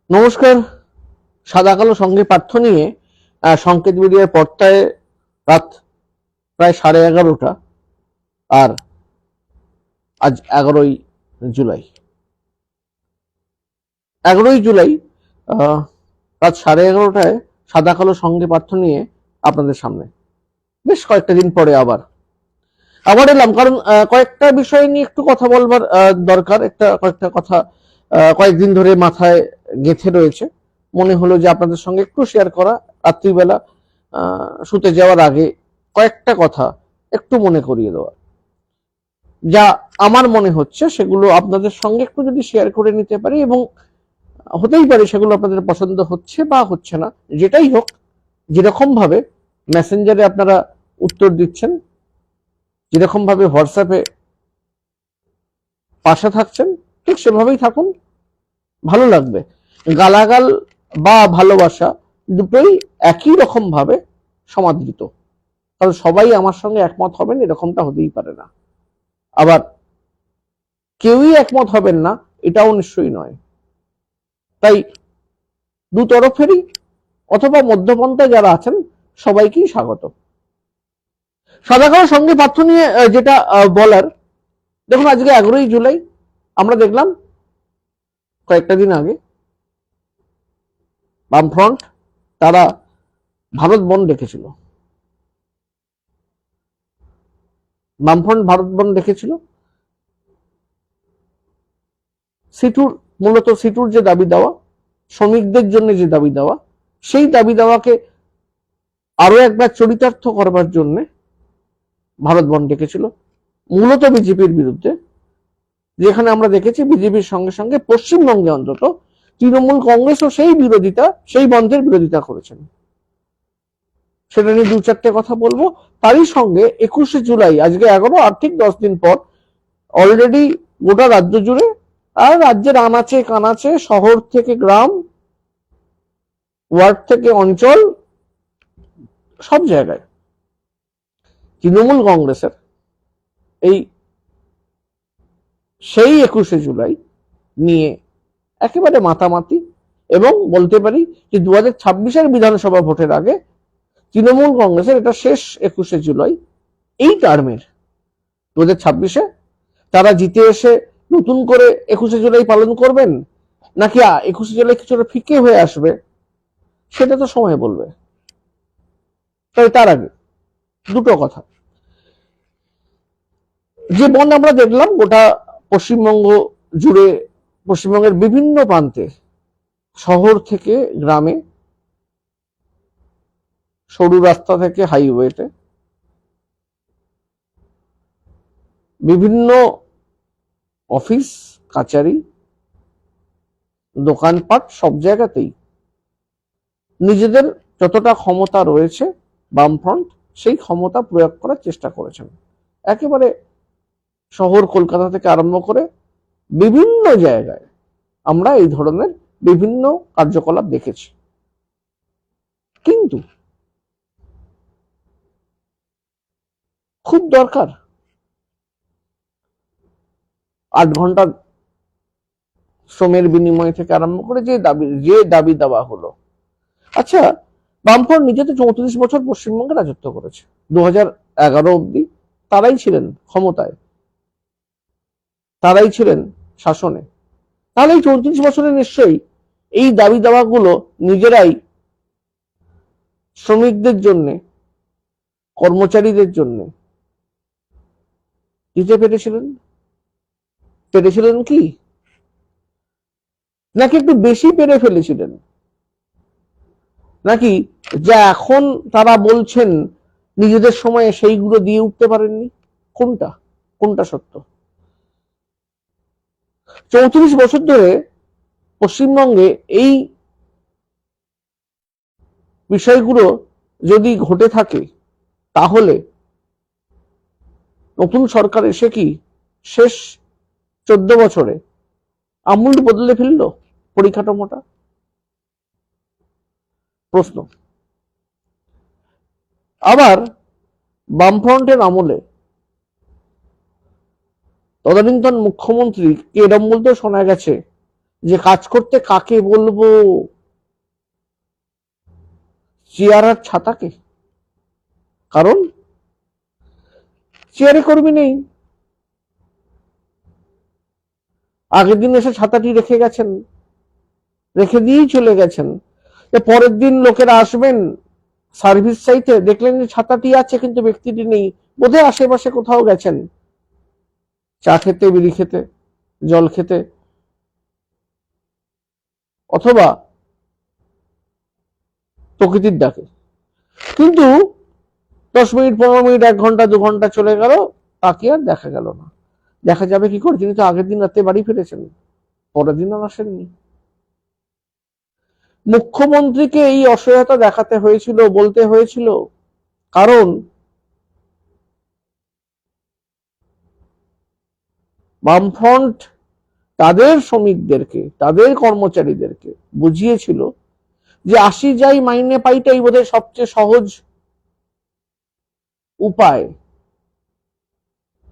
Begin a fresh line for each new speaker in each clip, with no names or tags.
নমস্কার। সাদা কালো সঙ্গে পাঠ্য নিয়ে সংকেত মিডিয়ার পর্দায় রাত প্রায় 11:30 আর আজ 11ই জুলাই। 11ই জুলাই রাত 11:30টায় সাদা কালো সঙ্গে পাঠ্য নিয়ে আপনাদের সামনে বেশ কয়েকটা দিন পরে আবার এলাম, কারণ কয়েকটা বিষয় নিয়ে একটু কথা বলবার দরকার। কয়েকটা কথা কয়েকদিন ধরে মাথায় গেঁথে রয়েছে, মনে হলো যে আপনাদের সঙ্গে একটু শেয়ার করা। রাত্রিবেলা শুতে যাওয়ার আগে কয়েকটা কথা একটু মনে করিয়ে দেওয়া, যা আমার মনে হচ্ছে সেগুলো আপনাদের সঙ্গে একটু যদি শেয়ার করে নিতে পারি, এবং হতেই পারে সেগুলো আপনাদের পছন্দ হচ্ছে বা হচ্ছে না, যেটাই হোক, যেরকম ভাবে মেসেঞ্জারে আপনারা উত্তর দিচ্ছেন, যেরকম ভাবে হোয়াটসঅ্যাপে পাশে থাকছেন, ঠিক সেভাবেই থাকুন, ভালো লাগবে। গালাগাল বা ভালোবাসা দুটোই একই রকম ভাবে সমাদৃত, কারণ সবাই আমার সঙ্গে একমত হবেন এরকমটা হতেই পারে না, আবার কেউই একমত হবেন না এটাও নিশ্চয়ই নয়। তাই দু তরফেরই অথবা মধ্যপন্থায় যারা আছেন সবাইকেই স্বাগত। সাদা কালো সঙ্গে পাঠ্য নিয়ে যেটা বলার, দেখুন আজকে 11ই জুলাই। আমরা দেখলাম কয়েকটা দিন আগে বামফ্রন্ট তারা ভারত বন্ধ ডেকেছিল। সিটুর মূলত সিটুর যে দাবি দেওয়া, শ্রমিকদের জন্য যে দাবি দেওয়া, সেই দাবি দেওয়াকে আরো একবার চরিতার্থ করবার জন্য ভারত বন্ধ ডেকেছিল, মূলত বিজেপির বিরুদ্ধে। যেখানে আমরা দেখেছি বিজেপির সঙ্গে সঙ্গে পশ্চিমবঙ্গে অন্তত তৃণমূল কংগ্রেসও সেই বন্ধের বিরোধিতা করেছেন। সেটা নিয়ে দু চারটে কথা বলবো। তারই সঙ্গে 21শে জুলাই, আজকে 11 আর ঠিক 10 দিন পর অলরেডি গোটা রাজ্য জুড়ে আর রাজ্যের আনাচে কানাচে, শহর থেকে গ্রাম, ওয়ার্ড থেকে অঞ্চল, সব জায়গায় তৃণমূল কংগ্রেসের সেই 21শে জুলাই নিয়ে একেবারে মাতামাতি, এবং বলতে পারি যে 2026-এর বিধানসভা ভোটের আগে তৃণমূল কংগ্রেসের এটা শেষ 21শে জুলাই এই টার্মের। 2026-এ তারা জিতে এসে নতুন করে 21শে জুলাই পালন করবেন, নাকি 21শে জুলাই কিছুটা ফিকে হয়ে আসবে, সেটা তো সময় বলবে। তাই তার আগে দুটো কথা। যে বন্ধ আমরা দেখলাম গোটা পশ্চিমবঙ্গ জুড়ে, পশ্চিমবঙ্গের বিভিন্ন প্রান্তে, শহর থেকে গ্রামে, সরু রাস্তা থেকে হাইওয়েতে, বিভিন্ন অফিস কাচারি, দোকানপাট, সব জায়গাতেই নিজেদের যতটা ক্ষমতা রয়েছে বামফ্রন্ট সেই ক্ষমতা প্রয়োগ করার চেষ্টা করেছেন। একেবারে শহর কলকাতা থেকে আরম্ভ করে বিভিন্ন জায়গায় আমরা এই ধরনের বিভিন্ন কার্যকলাপ দেখেছি। কিন্তু খুব দরকার 8 ঘন্টা শ্রমের বিনিময় থেকে আরম্ভ করে যে দাবি দেওয়া হলো। আচ্ছা, বামফ্রন্ট নিজে তো 34 বছর পশ্চিমবঙ্গে রাজত্ব করেছে, 2011 অব্দি তারাই ছিলেন ক্ষমতায়, তারাই ছিলেন শাসনে। তাহলে এই 34 বছরে নিশ্চয়ই এই দাবি দাওয়াগুলো নিজেরাই শ্রমিকদের জন্য, কর্মচারীদের জন্য দিতে পেরেছিলেন কি, নাকি একটু বেশি পেরে ফেলেছিলেন, নাকি যা এখন তারা বলছেন নিজেদের সময়ে সেইগুলো দিয়ে উঠতে পারেননি? কোনটা সত্য? 34 বছর ধরে পশ্চিমবঙ্গে এই বিষয়গুলো যদি ঘটে থাকে, তাহলে নতুন সরকার এসে কি শেষ 14 বছরে আমূল বদলে ফেলল পরিকাঠামোটা? প্রশ্ন। আবার বামফ্রন্টের আমলে তদানীন্তন মুখ্যমন্ত্রী কে এরম বলতে শোনা গেছে যে কাজ করতে কাকে বলবো, চেয়ার আর ছাতাকে? কারণ চেয়ারে কর্মী নেই। আগের দিন এসে ছাতাটি রেখে গেছেন, রেখে দিয়েই চলে গেছেন। পরের দিন লোকেরা আসবেন সার্ভিস চাইতে, দেখলেন যে ছাতাটি আছে কিন্তু ব্যক্তিটি নেই, বোধহয় আশেপাশে কোথাও গেছেন চা খেতে, বিড়ি খেতে, জল খেতে, অথবা প্রকৃতির ডাকে। কিন্তু 10 মিনিট, 15 মিনিট, 1 ঘন্টা, 2 ঘন্টা চলে গেল, তাকে আর দেখা গেল না। দেখা যাবে কি করে? তিনি তো আগের দিন রাতে বাড়ি ফিরেছেন, পরের দিন আর আসেননি। মুখ্যমন্ত্রীকে এই অসহায়তা দেখাতে হয়েছিল, বলতে হয়েছিল, কারণ বামফ্রন্ট তাদের শ্রমিকদেরকে, তাদের কর্মচারীদেরকে বুঝিয়েছিল যে আসি যাই মাইনে পাইটাই বোধহয় সবচেয়ে সহজ উপায়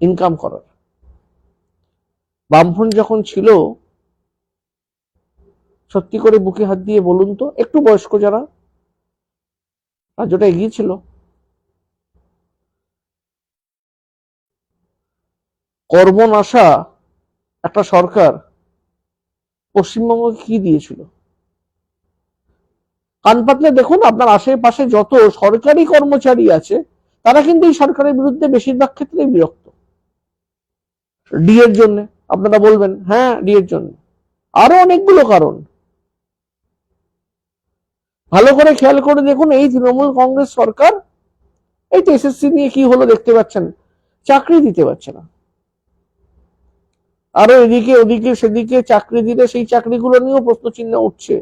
ইনকাম করার। বামফ্রন্ট যখন ছিল, সত্যি করে বুকে হাত দিয়ে বলুন তো, একটু বয়স্ক যারা, রাজ্যটা এগিয়ে ছিল, কর্মনাশা একটা সরকার পশ্চিমবঙ্গকে কি দিয়েছিল? কান পাতলে দেখুন, আপনার আশেপাশে যত সরকারি কর্মচারী আছে, তারা কিন্তু এই সরকারের বিরুদ্ধে বেশিরভাগ ক্ষেত্রেই বিরক্ত। ডি এর জন্য আপনারা বলবেন, হ্যাঁ ডি এর জন্য, আরো অনেকগুলো কারণ। ভালো করে খেয়াল করে দেখুন, এই তৃণমূল কংগ্রেস সরকার, এই তো এসএসসি নিয়ে কি হলো দেখতে পাচ্ছেন, চাকরি দিতে পারছে না। আরো এদিকে ওদিকে সেদিকে চাকরি দিলে সেই চাকরিগুলো নিয়েও প্রশ্নচিহ্ন উঠছে,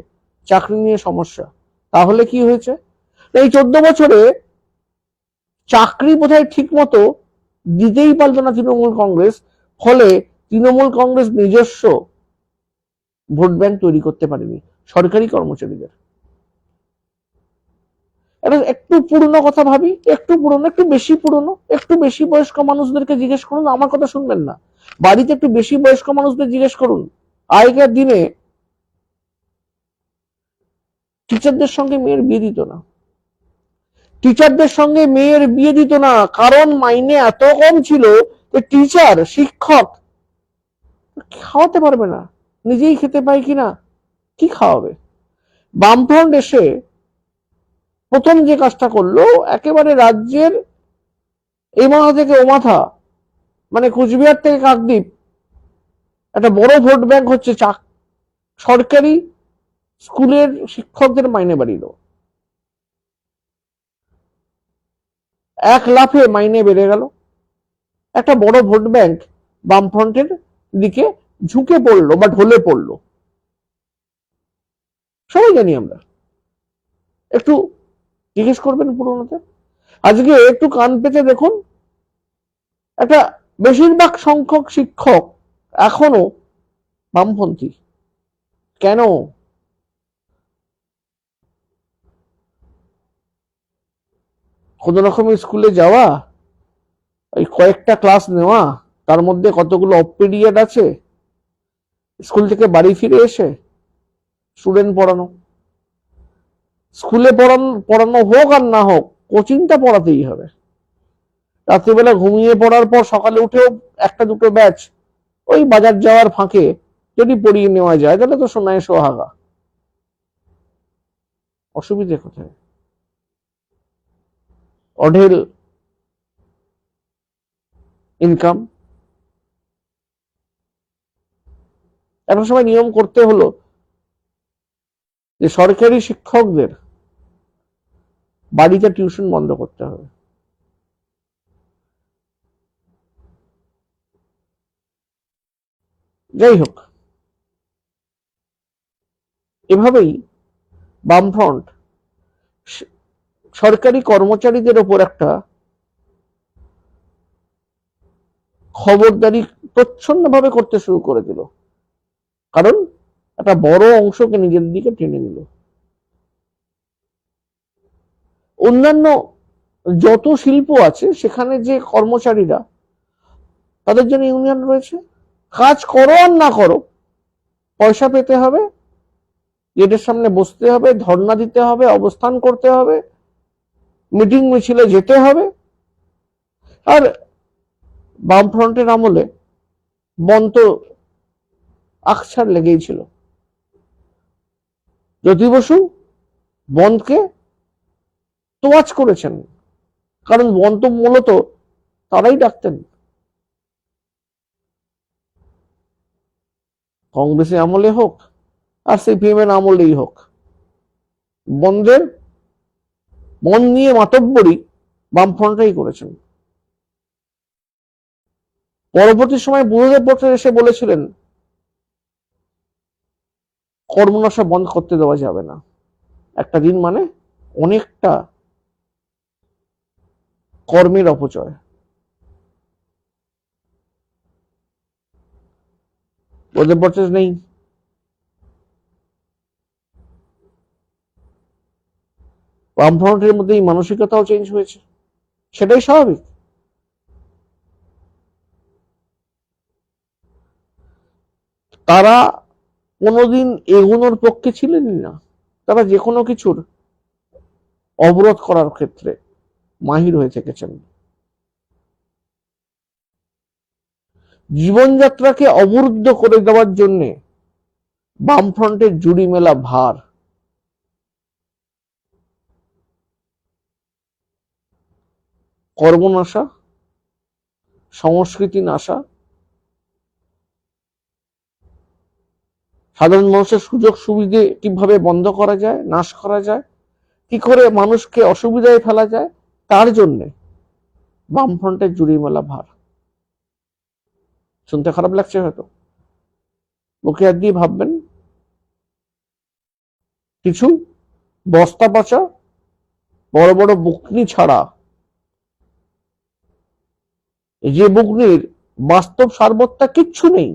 চাকরি নিয়ে সমস্যা। তাহলে কি হয়েছে? এই 14 বছরে চাকরি বোধহয় ঠিক মতো দিতেই পারল না তৃণমূল কংগ্রেস, ফলে তৃণমূল কংগ্রেস নিজস্ব ভোট ব্যাংক তৈরি করতে পারেনি সরকারি কর্মচারীদের। এটা একটু পুরনো কথা ভাবি, একটু পুরনো, একটু বেশি পুরনো, একটু বেশি বয়স্ক মানুষদেরকে জিজ্ঞেস করুন, আমার কথা শুনবেন না, বাড়িতে একটু বেশি বয়স্ক মানুষদের জিজ্ঞেস করুন। আগেকার দিনে টিচারদের সঙ্গে মেয়ের বিয়ে দিত না, টিচারদের সঙ্গে মেয়ের বিয়ে দিত না, কারণ মাইনে এত কম ছিল যে টিচার, শিক্ষক খাওয়াতে পারবে না, নিজেই খেতে পায় কিনা, কি খাওয়াবে? বামফ্রন্ট এসে প্রথম যে কাজটা করলো, একেবারে রাজ্যের এই মাথা থেকে ও মাথা, মানে কুচবিহার থেকে কাকদ্বীপ, একটা বড় ভোট ব্যাংক হচ্ছে সরকারি স্কুলের শিক্ষকদের মাইনে বাড়িল। 1 লাফে মাইনে বেড়ে গেল। একটা বড় ভোট ব্যাংক বামফ্রন্টের দিকে ঝুঁকে পড়লো বা ঢলে পড়লো, সবাই জানি আমরা। একটু জিজ্ঞেস করবেন পুরোনোতে। আজকে একটু কান পেতে দেখুন, একটা বেশিরভাগ সংখ্যক শিক্ষক এখনো বামপন্থী। কেন? কোন রকমের স্কুলে যাওয়া, ওই কয়েকটা ক্লাস নেওয়া, তার মধ্যে কতগুলো অফ পিরিয়ড আছে, স্কুল থেকে বাড়ি ফিরে এসে স্টুডেন্ট পড়ানো, স্কুলে পড়ানো হোক আর না হোক, কোচিংটা পড়াতেই হবে। রাত্রিবেলা ঘুমিয়ে পড়ার পর সকালে উঠেও একটা দুটো ব্যাচ ওই বাজার যাওয়ার ফাঁকে যদি পড়িয়ে নেওয়া যায়, তাহলে তো সোনায় সোহাগা। অসুবিধে কোথায়? অঢেল ইনকাম। একটা সময় নিয়ম করতে হলো যে সরকারি শিক্ষকদের বাড়িতে টিউশন বন্ধ করতে হবে। যাই হোক, এভাবেই বামফ্রন্ট সরকারি কর্মচারীদের ওপর একটা খবরদারি প্রচ্ছন্নভাবে করতে শুরু করে দিল, কারণ একটা বড় অংশকে নিজের দিকে টেনে নিল। অন্যান্য যত শিল্প আছে সেখানে যে কর্মচারীরা, তাদের জন্য ইউনিয়ন রয়েছে, কাজ করো আর না করো, পয়সা পেতে হবে, গেটের সামনে বসতে হবে, ধর্ণা দিতে হবে, অবস্থান করতে হবে, মিটিং মিছিলে যেতে হবে। আর বামফ্রন্টের আমলে বন্ধ আকছার লেগেই ছিল। জ্যোতি বসু বন্ধকে তোয়াজ করেছেন, কারণ বন্ধ মূলত তারাই ডাকতেন। কংগ্রেসের আমলে হোক আর সিপিএম এর আমলেই হোক, বন্ধ নিয়ে মাতব্বরি বামফ্রন্টরাই করেছেন। পরবর্তী সময় বুদ্ধদেব ভট্টাচার্য এসে বলেছিলেন কর্মনাশা বন্ধ করতে দেওয়া যাবে না। একটা দিন মানে অনেকটা কর্মের অপচয়। বুদ্ধদেব ভট্টাচার্য নেই, বামফ্রন্টের মধ্যে এই মানসিকতাও চেঞ্জ হয়েছে, সেটাই স্বাভাবিক। তারা কোনোদিন এগোনোর পক্ষে ছিলেন না, তারা যে কোনো কিছুর অবরোধ করার ক্ষেত্রে মাহির হয়ে থেকেছেন। জীবনযাত্রাকে অবরুদ্ধ করে দেওয়ার জন্য বামফ্রন্টের জুড়ি মেলা ভার। কর্মনাশা, সংস্কৃতি নাশা, সাধারণ মানুষের সুযোগ সুবিধে কিভাবে বন্ধ করা যায়, নাশ করা যায়, কি করে মানুষকে অসুবিধায় ফেলা যায়, তার জন্য বামফ্রন্টের জুড়ি মেলা ভার। শুনতে খারাপ লাগছে হয়তো, বুকে হাত দিয়ে ভাববেন, কিছু বস্তা পচা বড় বড় বুকনি ছাড়া, যে বুকনির বাস্তব সারবত্তা কিচ্ছু নেই,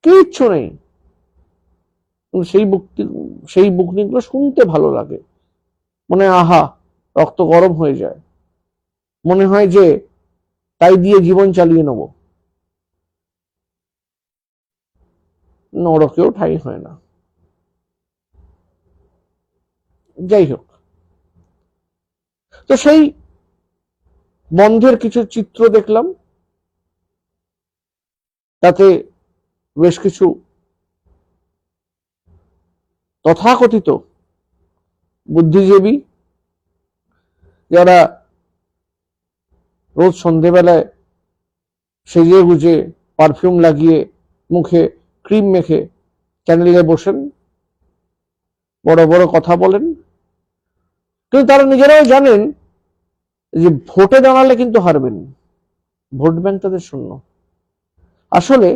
কিচ্ছু নেই, সেই বুকনিগুলো শুনতে ভালো লাগে, মনে আহা রক্ত গরম হয়ে যায়, মনে হয় যে তাই দিয়ে জীবন চালিয়ে নেব। নরকেও ঠাঁই হয় না। যাই হোক, তো সেই বন্ধের কিছু চিত্র দেখলাম, তাতে বেশ কিছু তথাকথিত বুদ্ধিজীবী যারা রোজ সন্ধেবেলায় সেজে গুজে পারফিউম লাগিয়ে মুখে ক্রিম মেখে চ্যানেলে বসেন, বড় বড় কথা বলেন, কিন্তু তারা নিজেরাও জানেন যে ভোটে দাঁড়ালে কিন্তু হারবেন, ভোট ব্যাংক তাদের শূন্য। আসলে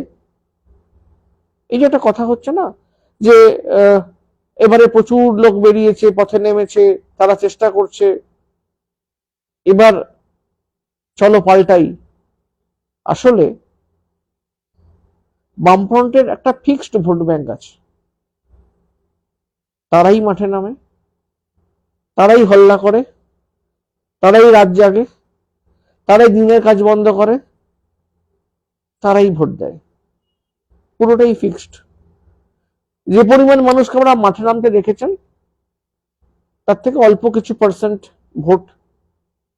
এই যে একটা কথা হচ্ছে না যে এবারে প্রচুর লোক বেরিয়েছে, পথে নেমেছে, তারা চেষ্টা করছে, এবার চলো পাল্টাই। আসলে বামফ্রন্টের একটা ফিক্সড ভোট ব্যাংক আছে, তারাই মাঠে নামে, তারাই হল্লা করে, তারাই রাত জাগে, তারাই দিনের কাজ বন্ধ করে, তারাই ভোট দেয়, পুরোটাই ফিক্সড। যে পরিমাণ মানুষকে আমরা মাঠে নামতে দেখেছেন, তার থেকে অল্প কিছু পার্সেন্ট ভোট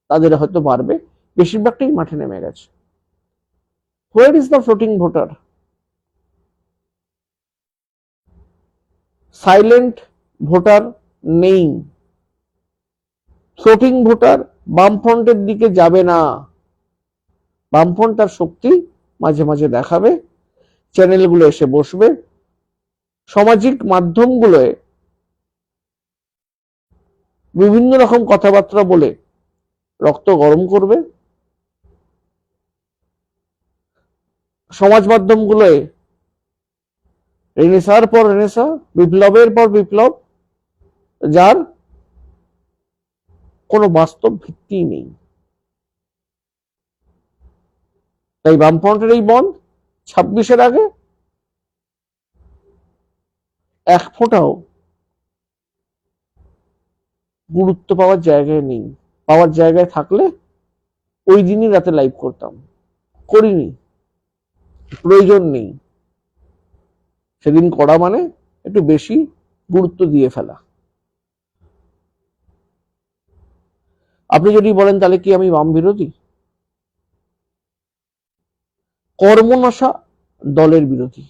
তাদের হয়তো বাড়বে, বেশিরভাগটাই মাঠে নেমে গেছে। Where is the floating voter? Silent voter নেই, ফ্লোটিং ভোটার বামফ্রন্টের দিকে যাবে না। বামফ্রন্ট তার শক্তি মাঝে মাঝে দেখাবে, চ্যানেলগুলো এসে বসবে, সামাজিক মাধ্যমগুলোয় বিভিন্ন রকম কথাবার্তা বলে রক্ত গরম করবে, সমাজ মাধ্যমগুলোয় রেনেসার পর রেনেসা, বিপ্লবের পর বিপ্লব, যার কোনো বাস্তব ভিত্তি নেই। তাই বামফ্রন্টের এই বন্ধ 26-এর আগে এক ফোঁটাও গুরুত্ব পাওয়ার জায়গায় নেই। পাওয়ার জায়গায় থাকলে ওই দিনই রাতে লাইভ করতাম, করিনি, প্রয়োজন নেই। সেদিন করা মানে একটু বেশি গুরুত্ব দিয়ে ফেলা। আপনি যদি বলেন তাহলে কি আমি বাম বিরোধী? কর্মনাশা দলের বিরোধী,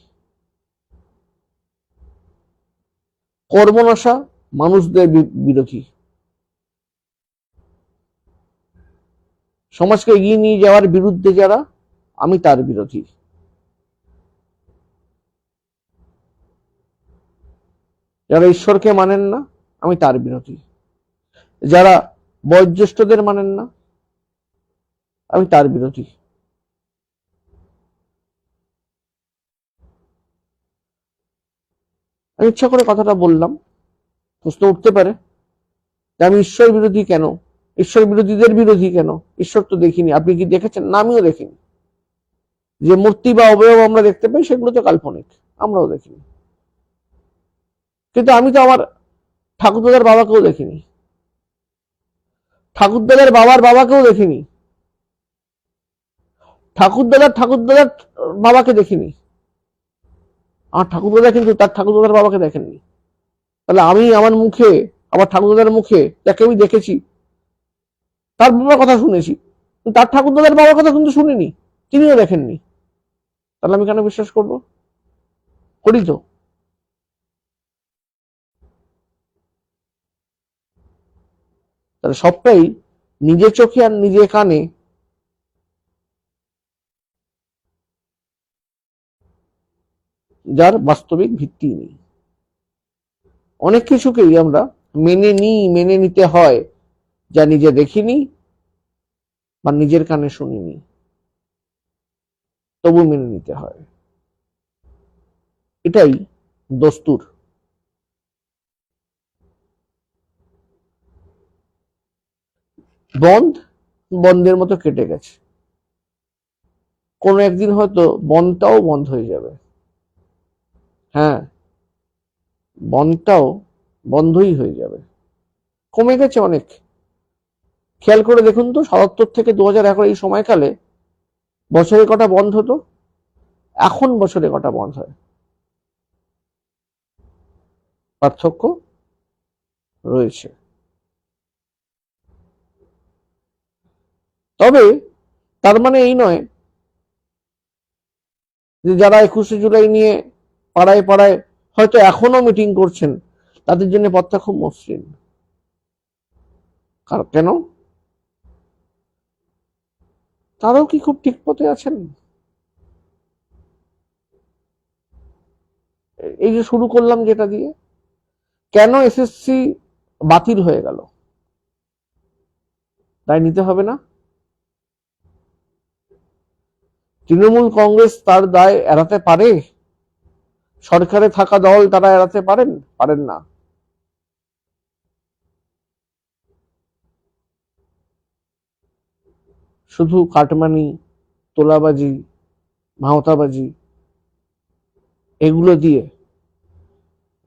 কর্মনাশা মানুষদের বিরোধী, সমাজকে এগিয়ে নিয়ে যাওয়ার বিরুদ্ধে যারা, আমি তার বিরোধী। যারা ঈশ্বরকে মানেন না, আমি তার বিরোধী। যারা বয়োজ্যেষ্ঠদের মানেন না, আমি তার বিরোধী। আমি ইচ্ছা করে কথাটা বললাম, প্রশ্ন উঠতে পারে যে আমি ঈশ্বর বিরোধী কেন, ঈশ্বর বিরোধীদের বিরোধী কেন? ঈশ্বর তো দেখিনি। আপনি কি দেখেছেন? না, আমিও দেখিনি। যে মূর্তি বা অবয়ব আমরা দেখতে পাই সেগুলো তো কাল্পনিক, আমরাও দেখিনি। কিন্তু আমি তো আমার ঠাকুরদাদার বাবাকেও দেখিনি, ঠাকুরদাদার বাবার বাবাকেও দেখিনি, ঠাকুরদাদার বাবাকে দেখিনি। আমার ঠাকুরদাদা কিন্তু তার ঠাকুরদাদার বাবাকে দেখেননি। তাহলে আমি আমার মুখে, আমার ঠাকুরদাদার মুখে যাকে আমি দেখেছি তার বাবার কথা শুনেছি, তার ঠাকুরদাদার বাবার কথা কিন্তু শুনিনি, তিনিও দেখেননি। তাহলে আমি কেন বিশ্বাস করব? করি তো। তাহলে সবটাই নিজের চোখে আর নিজের কানে যার বাস্তবিক ভিত্তি নেই। অনেক কিছুকেই আমরা মেনে নিই, মেনে নিতে হয় যা নিজে দেখিনি বা নিজের কানে শুনিনি, তবু মেনে নিতে হয়। এটাই দস্তুর। বন্ধের মতো কেটে গেছে, কোনো একদিন হয়তো বনটাও বন্ধ হয়ে যাবে। হ্যাঁ, বনটাও বন্ধই হয়ে যাবে। কমে গেছে অনেক। খেয়াল করে দেখুন তো, ৭৭ থেকে ২০০১ এই সময়কালে বছরে কটা বন্ধ হতো, এখন বছরে কটা বন্ধ হয়? পার্থক্য রয়েছে। তবে তার মানে এই নয় যে যারা ২১শে জুলাই নিয়ে পাড়ায় পাড়ায় হয়তো এখনো মিটিং করছেন, তাদের জন্য পথটা খুব মসৃণ। কেন? তারাও কি খুব ঠিক পথে আছেন? এই যে শুরু করলাম যেটা দিয়ে, কেন এসএসসি বাতিল হয়ে গেল, তাই নিতে হবে না? তৃণমূল কংগ্রেস তার দায় এড়াতে পারে? সরকারে থাকা দল তারা এড়াতে পারেন? পারেন না। শুধু কাটমানি, তোলাবাজি, ভাওতাবাজি এগুলো দিয়ে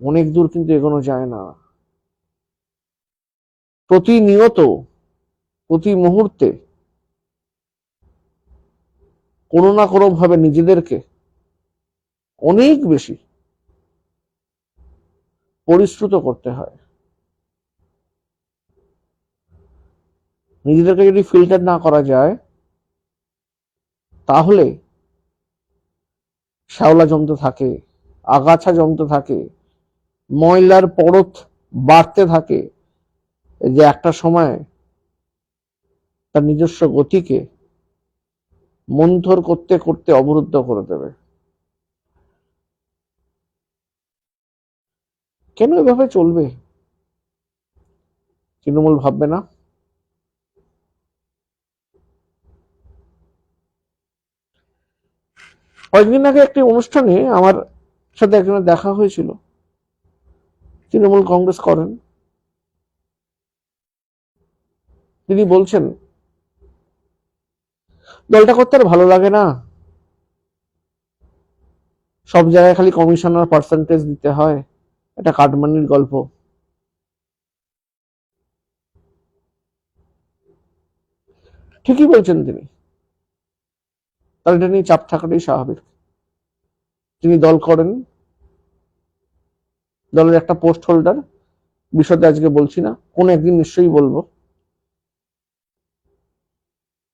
অনেক দূর কিন্তু এগোনো যায় না। প্রতিনিয়ত, প্রতি মুহূর্তে কোনো না কোনো ভাবে নিজেদেরকে অনেক বেশি পরিশ্রুত করতে হয়। নিজেদেরকে যদি ফিল্টার না করা যায়, তাহলে শ্যাওলা জমতে থাকে, আগাছা জমতে থাকে, ময়লার পরত বাড়তে থাকে, যে একটা সময় তার নিজস্ব গতিকে মন্থর করতে করতে অবরুদ্ধ করে দেবে। কেন এভাবে চলবে? তৃণমূল ভাববে না? কয়েকদিন আগে একটি অনুষ্ঠানে আমার সাথে একজনের দেখা হয়েছিল, তৃণমূল কংগ্রেস করেন। তিনি বলছেন দলটা করতে আর ভালো লাগে না, সব জায়গায় খালি কমিশনার পার্সেন্টেজ দিতে হয়, এটা কাটমানির গল্প। ঠিকই বলছেন তিনি, তার এটা নিয়ে চাপ থাকাটাই স্বাভাবিক। তিনি দল করেন, দলের একটা পোস্ট হোল্ডার, বিষয়টা আজকে বলছি না, কোনো একদিন নিশ্চয়ই বলবো।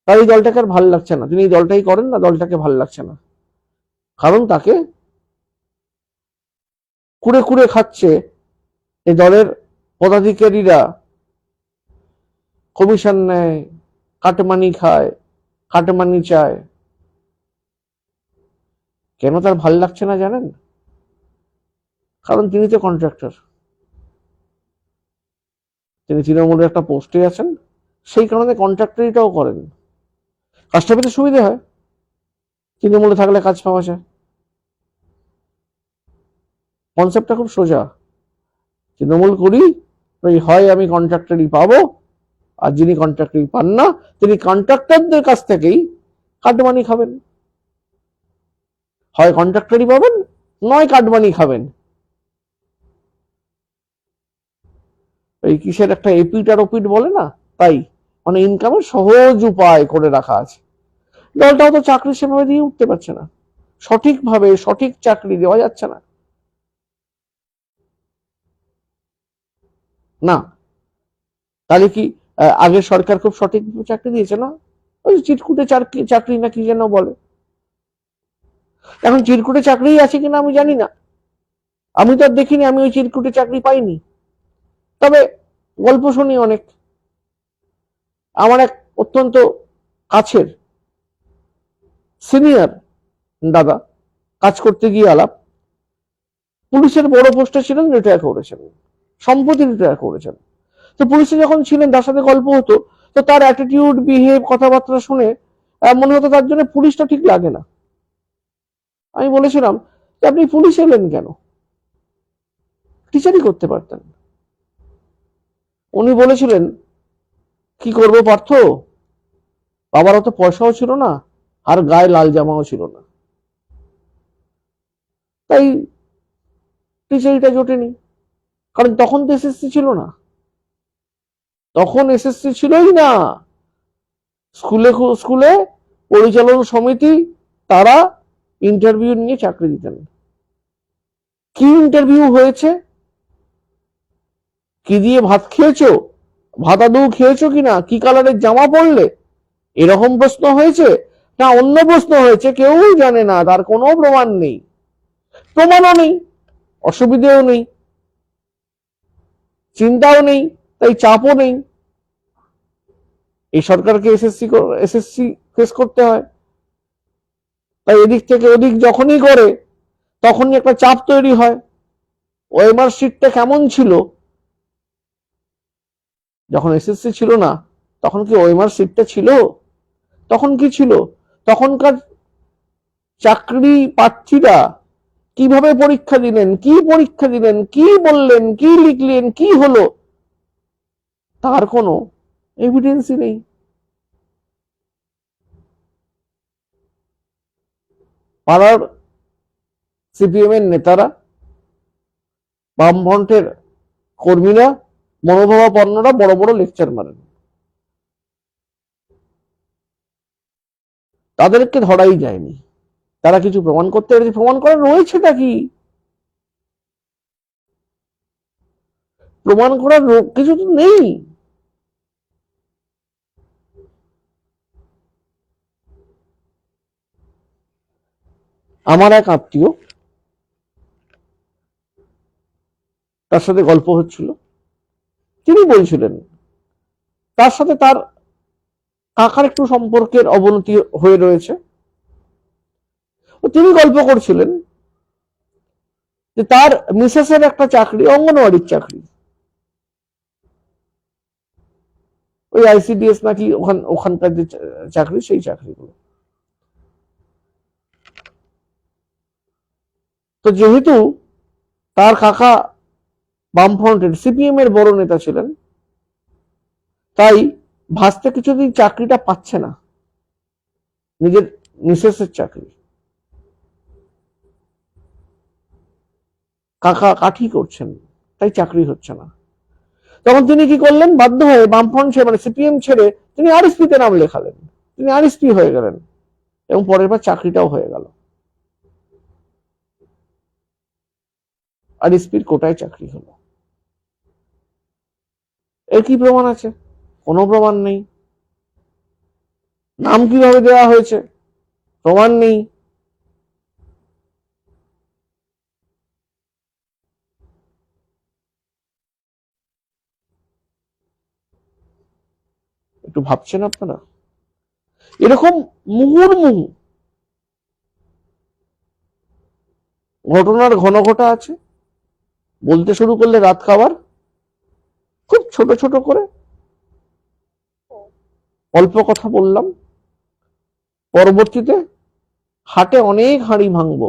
তার এই দলটাকে আর ভালো লাগছে না, তিনি এই দলটাই করেন না, দলটাকে ভালো লাগছে না, কারণ তাকে কুড়ে কুড়ে খাচ্ছে এই দলের পদাধিকারীরা, কমিশন নেয়, কাটমানি খায়, কাটমানি চায়। কেন তার ভাল লাগছে না জানেন? কারণ তিনি তো কন্ট্রাক্টর, তিনি তৃণমূলের একটা পোস্টে আছেন, সেই কারণে কন্ট্রাক্টরিটাও করেন। কাজটা পেতে সুবিধে হয়, তৃণমূলে থাকলে কাজ পাওয়া যায়। কনসেপ্টটা খুব সোজা, তৃণমূল করি হয় আমি কন্ট্রাক্টরই পাবো, আর যিনি কন্ট্রাক্টরই পান না তিনি কন্ট্রাক্টরদের কাছ থেকেই কাটমানি খাবেন। হয় কন্ট্রাক্টরই পাবেন, নয় কাটমানি খাবেন। এই কিসের একটা এপিট আর ওপিট বলে না, তাই মানে ইনকামের সহজ উপায় করে রাখা আছে। দলটাও তো চাকরি সেভাবে দিয়ে উঠতে পারছে না, সঠিকভাবে সঠিক চাকরি দেওয়া যাচ্ছে না। না, তাহলে কি আগের সরকার খুব সঠিক চাকরি দিয়েছে না? ওই চিটকুটে চাকরি না কি যেন বলে। এখন চিরকুটে চাকরি আছে কিনা আমি জানি না, আমি তো আর দেখিনি, আমি ওই চিরকুটে চাকরি পাইনি। তবে গল্প শুনি অনেক। আমার এক অত্যন্ত কাছের সিনিয়র দাদা, কাজ করতে গিয়ে আলাপ, পুলিশের বড় পোস্টে ছিলেন, রিটায়ার করেছেন, সম্প্রতি রিটায়ার করেছেন। তো পুলিশে যখন ছিলেন তার সাথে গল্প হতো, তো তার অ্যাটিটিউড, বিহেভ, কথাবার্তা শুনে মনে হতো তার জন্য পুলিশটা ঠিক লাগে না। আমি বলেছিলাম যে আপনি পুলিশ এলেন কেন, টিচারই করতে পারতেন। উনি বলেছিলেন কি করবো পার্থ, বাবার অত পয়সাও ছিল না, আর গায়ে লাল জামাও ছিল না, তাই টিচারিটা জোটেনি। কারণ তখন তো এসএসসি ছিল না, তখন এসএসসি ছিলই না। স্কুলে স্কুলে পরিচালন সমিতি তারা ইন্টারভিউ নিয়ে চাকরি দিতেন। কি ইন্টারভিউ হয়েছে, কি দিয়ে ভাত খেয়েছো, ভাত আদৌ খেয়েছো কিনা, কি কালারের জামা পরলে, এরকম প্রশ্ন হয়েছে না অন্য প্রশ্ন হয়েছে, কেউ জানে না, তার কোনো প্রমাণ নেই, প্রমাণও নেই, অসুবিধেও নেই, চিন্তাও নেই, তাই চাপও নেই। এই সরকারকে এসএসসি ফেস করতে হয়, তাই এদিক থেকে ওদিক যখনই করে তখনই একটা চাপ তৈরি হয়। ওএমআর শিটটা কেমন ছিল, যখন এসএসসি ছিল না তখন কি ওএমআর শিটটা ছিল? তখন কি ছিল? তখনকার চাকরি প্রার্থীরা কিভাবে পরীক্ষা দিলেন, কি বললেন, কি লিখলেন, কি হলো, তার কোনো এভিডেন্সই নেই। পাড়ার সিপিএম এর নেতারা, বামফ্রন্টের কর্মীরা, মনোভাবাপন্নরা বড় বড় লেকচার মারেন, তাদেরকে ধরাই যায়নি। তারা কিছু প্রমাণ করতে পেরেছে, প্রমাণ করার রয়েছেটা কি? প্রমাণ করার কিছু তো নেই। আমার এক আত্মীয়, তার সাথে গল্প হচ্ছিল, তিনি বলছিলেন তার সাথে তার কাকার একটু সম্পর্কের অবনতি হয়ে রয়েছে। তিনি গল্প করছিলেন যে তার মিসেসের একটা চাকরি, অঙ্গনওয়াড়ির চাকরি, ওই আইসিডিএস নাকি ওখানকার যে চাকরি, সেই চাকরিগুলো। তো যেহেতু তার কাকা বামফ্রন্টের সিপিএম এর বড় নেতা ছিলেন, তাই ভাসতে কিছুদিন চাকরিটা পাচ্ছে না, নিজের মিসেসের চাকরি। কাকা কাঠি করছেন, তাই চাকরি হচ্ছে না। তখন তিনি কি করলেন, বাধ্য হয়ে বামফ্রন্ট মানে সিপিএম ছেড়ে তিনি আরএসপি তে নাম লেখালেন, তিনি আরএসপি হয়ে গেলেন, এবং পরের বার চাকরিটাও হয়ে গেল। আর এসপির কোটায় চাকরি হলো। এর কি প্রমাণ আছে? কোনো প্রমাণ নেই। নাম কিভাবে দেওয়া হয়েছে? প্রমাণ নেই। একটু ভাবছেন আপনারা? এরকম মুহুর্মুহু ঘটনার ঘন ঘটা আছে। বলতে শুরু করলে রাত খাবার, খুব ছোট ছোট করে অল্প কথা বললাম। পরবর্তীতে হাটে অনেক হাঁড়ি ভাঙবো,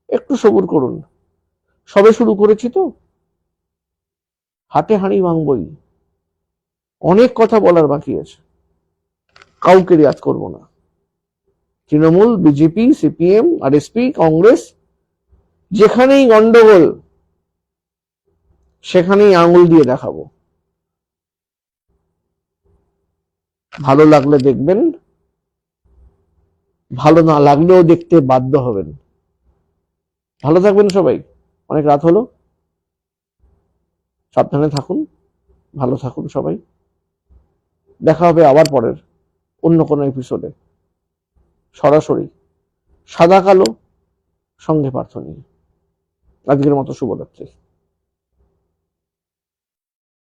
একটু সবুর করুন। সবে শুরু করেছি তো, হাটে হাঁড়ি ভাঙবই। অনেক কথা বলার বাকি আছে, কাউকে রেয়াত করব না। Trinamool, BJP, CPM, RSP, Congress, যেখানেই গন্ডগোল সেখানেই আঙুল দিয়ে দেখাবো। ভালো লাগলে দেখবেন, ভালো না লাগলেও দেখতে বাধ্য হবেন। ভালো থাকবেন সবাই। অনেক রাত হলো, সাবধানে থাকুন, ভালো থাকুন সবাই। দেখা হবে আবার পরের অন্য কোনো এপিসোডে, সরাসরি সাদা কালো সঙ্গে পার্থ নিয়ে। আজকের মতো শুভরাত্রি।